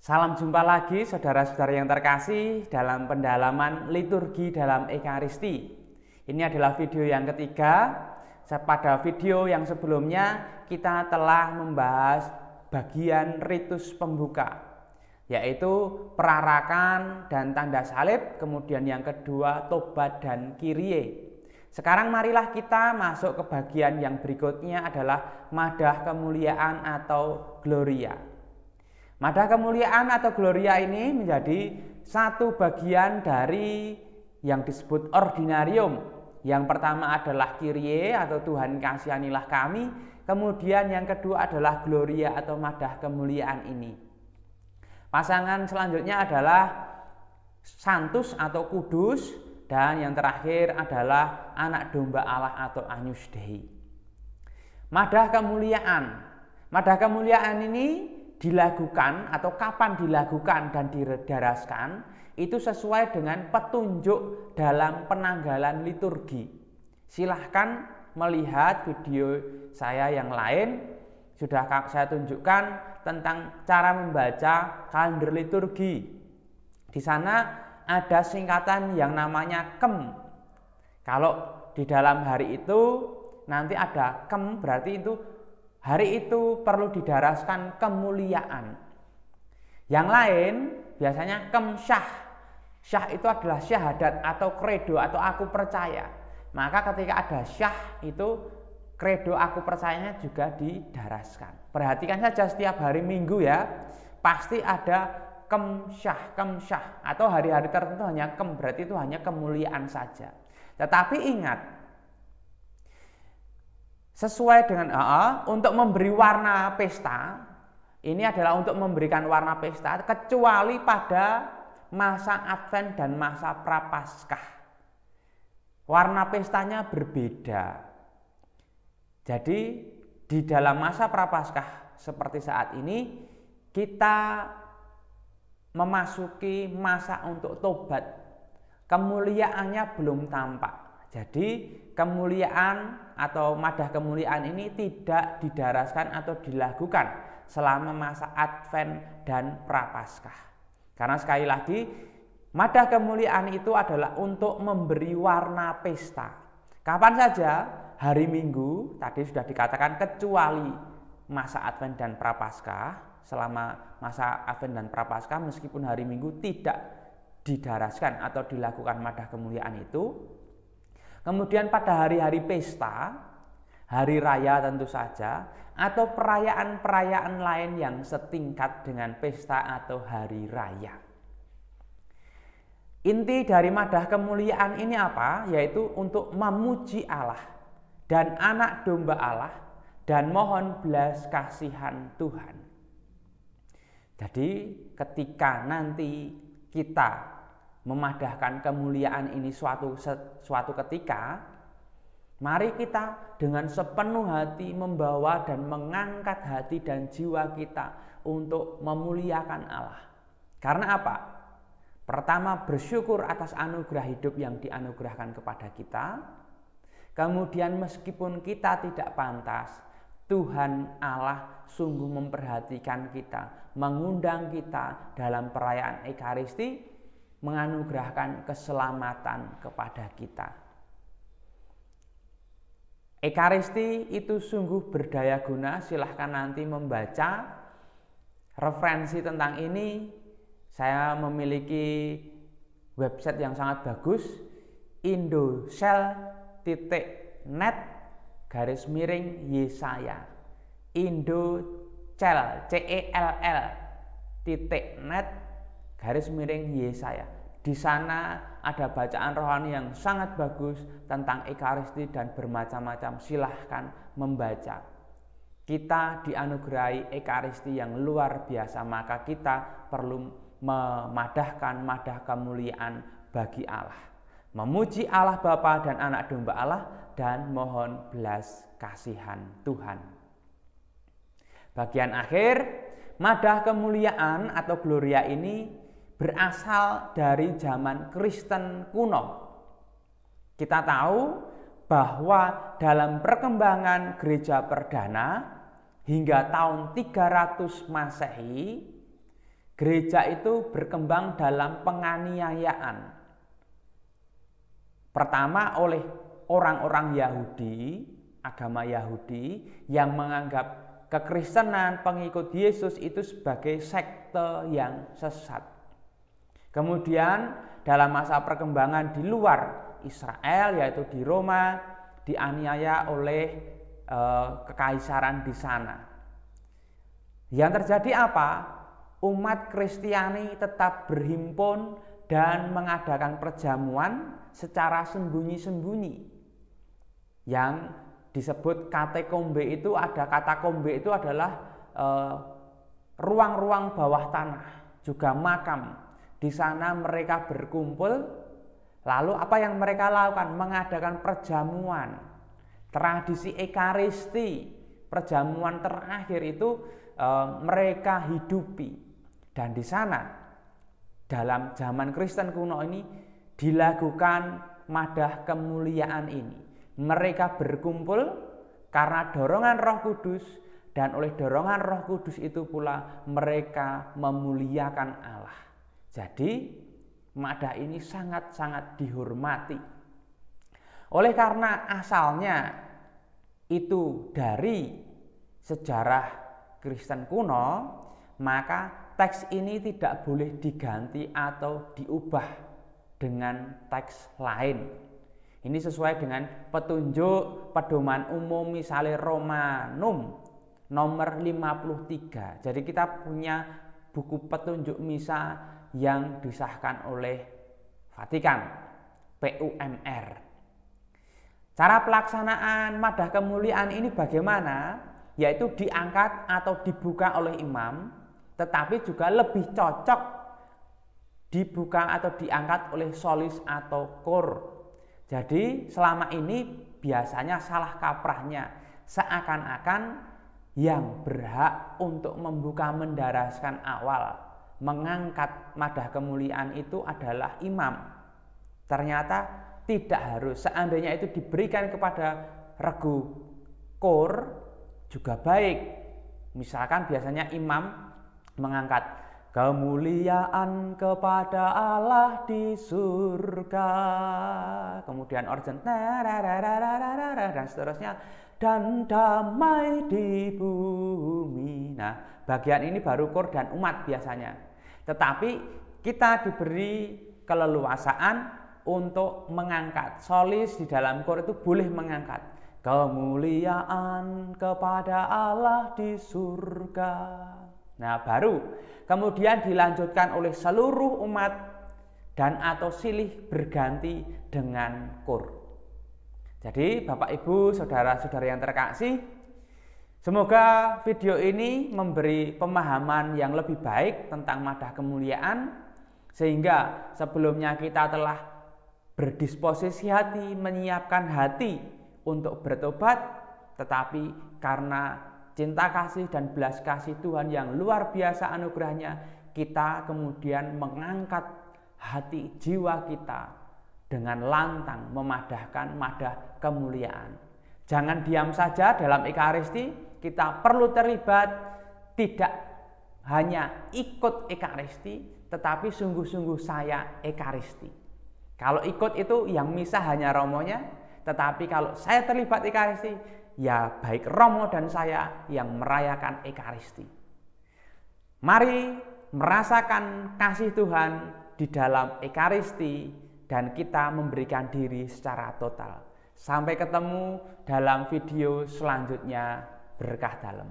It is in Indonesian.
Salam jumpa lagi saudara-saudara yang terkasih dalam pendalaman liturgi dalam Ekaristi. Ini adalah video yang ketiga. Pada video yang sebelumnya kita telah membahas bagian ritus pembuka, yaitu perarakan dan tanda salib, kemudian yang kedua tobat dan Kyrie. Sekarang marilah kita masuk ke bagian yang berikutnya adalah madah kemuliaan atau Gloria. Madah kemuliaan atau Gloria ini menjadi satu bagian dari yang disebut ordinarium. Yang pertama adalah Kyrie atau Tuhan kasihanilah kami. Kemudian yang kedua adalah Gloria atau madah kemuliaan ini. Pasangan selanjutnya adalah Sanctus atau Kudus. Dan yang terakhir adalah Anak Domba Allah atau Agnus Dei. Madah kemuliaan. Madah kemuliaan ini dilakukan atau kapan dilakukan dan didaraskan itu sesuai dengan petunjuk dalam penanggalan liturgi. Silahkan melihat video saya yang lain, sudah saya tunjukkan tentang cara membaca kalender liturgi. Di sana ada singkatan yang namanya KEM. Kalau di dalam hari itu nanti ada KEM, berarti itu hari itu perlu didaraskan kemuliaan. Yang lain biasanya KEM syah. Syah itu adalah syahadat atau kredo atau aku percaya. Maka ketika ada syah itu kredo aku percayanya juga didaraskan. Perhatikan saja setiap hari Minggu ya, pasti ada KEM syah atau hari-hari tertentu hanya KEM, berarti itu hanya kemuliaan saja. Tetapi ingat, sesuai dengan untuk memberi warna pesta, ini adalah untuk memberikan warna pesta kecuali pada masa Advent dan masa Prapaskah. Warna pestanya berbeda. Jadi di dalam masa Prapaskah seperti saat ini kita memasuki masa untuk tobat. Kemuliaannya belum tampak. Jadi kemuliaan atau madah kemuliaan ini tidak didaraskan atau dilakukan selama masa Advent dan Prapaskah. Karena sekali lagi madah kemuliaan itu adalah untuk memberi warna pesta. Kapan saja hari Minggu tadi sudah dikatakan kecuali masa Advent dan Prapaskah. Selama masa Advent dan Prapaskah meskipun hari Minggu tidak didaraskan atau dilakukan madah kemuliaan itu. Kemudian pada hari-hari pesta, hari raya tentu saja, atau perayaan-perayaan lain yang setingkat dengan pesta atau hari raya. Inti dari madah kemuliaan ini apa? Yaitu untuk memuji Allah dan Anak Domba Allah dan mohon belas kasihan Tuhan. Jadi ketika nanti kita memadahkan kemuliaan ini suatu ketika, mari kita dengan sepenuh hati membawa dan mengangkat hati dan jiwa kita untuk memuliakan Allah. Karena apa? Pertama, bersyukur atas anugerah hidup yang dianugerahkan kepada kita. Kemudian meskipun kita tidak pantas, Tuhan Allah sungguh memperhatikan kita, mengundang kita dalam perayaan Ekaristi, menganugerahkan keselamatan kepada kita. Ekaristi itu sungguh berdaya guna. Silahkan nanti membaca referensi tentang ini. Saya memiliki website yang sangat bagus, indocell.net/Yesaya. indocell.net/Yesaya. Di sana ada bacaan rohani yang sangat bagus tentang Ekaristi dan bermacam-macam. Silahkan membaca. Kita dianugerahi Ekaristi yang luar biasa, maka kita perlu memadahkan madah kemuliaan bagi Allah. Memuji Allah Bapa dan Anak Domba Allah dan mohon belas kasihan Tuhan. Bagian akhir, madah kemuliaan atau Gloria ini berasal dari zaman Kristen kuno. Kita tahu bahwa dalam perkembangan gereja perdana hingga tahun 300 Masehi gereja itu berkembang dalam penganiayaan. Pertama oleh orang-orang Yahudi, agama Yahudi yang menganggap kekristenan pengikut Yesus itu sebagai sekte yang sesat. Kemudian dalam masa perkembangan di luar Israel, yaitu di Roma, dianiaya oleh kekaisaran di sana. Yang terjadi apa? Umat Kristiani tetap berhimpun dan mengadakan perjamuan secara sembunyi-sembunyi. Yang disebut katakombe itu, ada katakombe itu adalah ruang-ruang bawah tanah, juga makam. Di sana mereka berkumpul, lalu apa yang mereka lakukan? Mengadakan perjamuan, tradisi ekaristi, perjamuan terakhir itu mereka hidupi. Dan di sana dalam zaman Kristen kuno ini dilakukan madah kemuliaan ini. Mereka berkumpul karena dorongan Roh Kudus, dan oleh dorongan Roh Kudus itu pula mereka memuliakan Allah. Jadi madah ini sangat-sangat dihormati. Oleh karena asalnya itu dari sejarah Kristen kuno, maka teks ini tidak boleh diganti atau diubah dengan teks lain. Ini sesuai dengan petunjuk pedoman umum misalnya Romanum nomor 53. Jadi kita punya buku petunjuk misa yang disahkan oleh Vatikan, PUMR. Cara pelaksanaan madah kemuliaan ini bagaimana? Yaitu diangkat atau dibuka oleh imam, tetapi juga lebih cocok dibuka atau diangkat oleh solis atau kor. Jadi selama ini biasanya salah kaprahnya, seakan-akan yang berhak untuk membuka mendaraskan awal, mengangkat madah kemuliaan itu adalah imam. Ternyata tidak harus. Seandainya itu diberikan kepada regu kor juga baik. Misalkan biasanya imam mengangkat kemuliaan kepada Allah di surga, kemudian organ dan seterusnya, dan damai di bumi. Nah, bagian ini baru kor dan umat biasanya. Tetapi kita diberi keleluasaan untuk mengangkat. Solis di dalam kor itu boleh mengangkat kemuliaan kepada Allah di surga. Nah, baru kemudian dilanjutkan oleh seluruh umat dan atau silih berganti dengan kor. Jadi Bapak Ibu, saudara-saudara yang terkasih, semoga video ini memberi pemahaman yang lebih baik tentang madah kemuliaan, sehingga sebelumnya kita telah berdisposisi hati, menyiapkan hati untuk bertobat, tetapi karena cinta kasih dan belas kasih Tuhan yang luar biasa anugerahnya, kita kemudian mengangkat hati jiwa kita dengan lantang memadahkan madah kemuliaan. Jangan diam saja dalam ekaristi, kita perlu terlibat, tidak hanya ikut ekaristi, tetapi sungguh-sungguh saya ekaristi. Kalau ikut itu yang misa hanya romonya, tetapi kalau saya terlibat ekaristi, ya baik romo dan saya yang merayakan ekaristi. Mari merasakan kasih Tuhan di dalam ekaristi dan kita memberikan diri secara total. Sampai ketemu dalam video selanjutnya. Berkah dalam.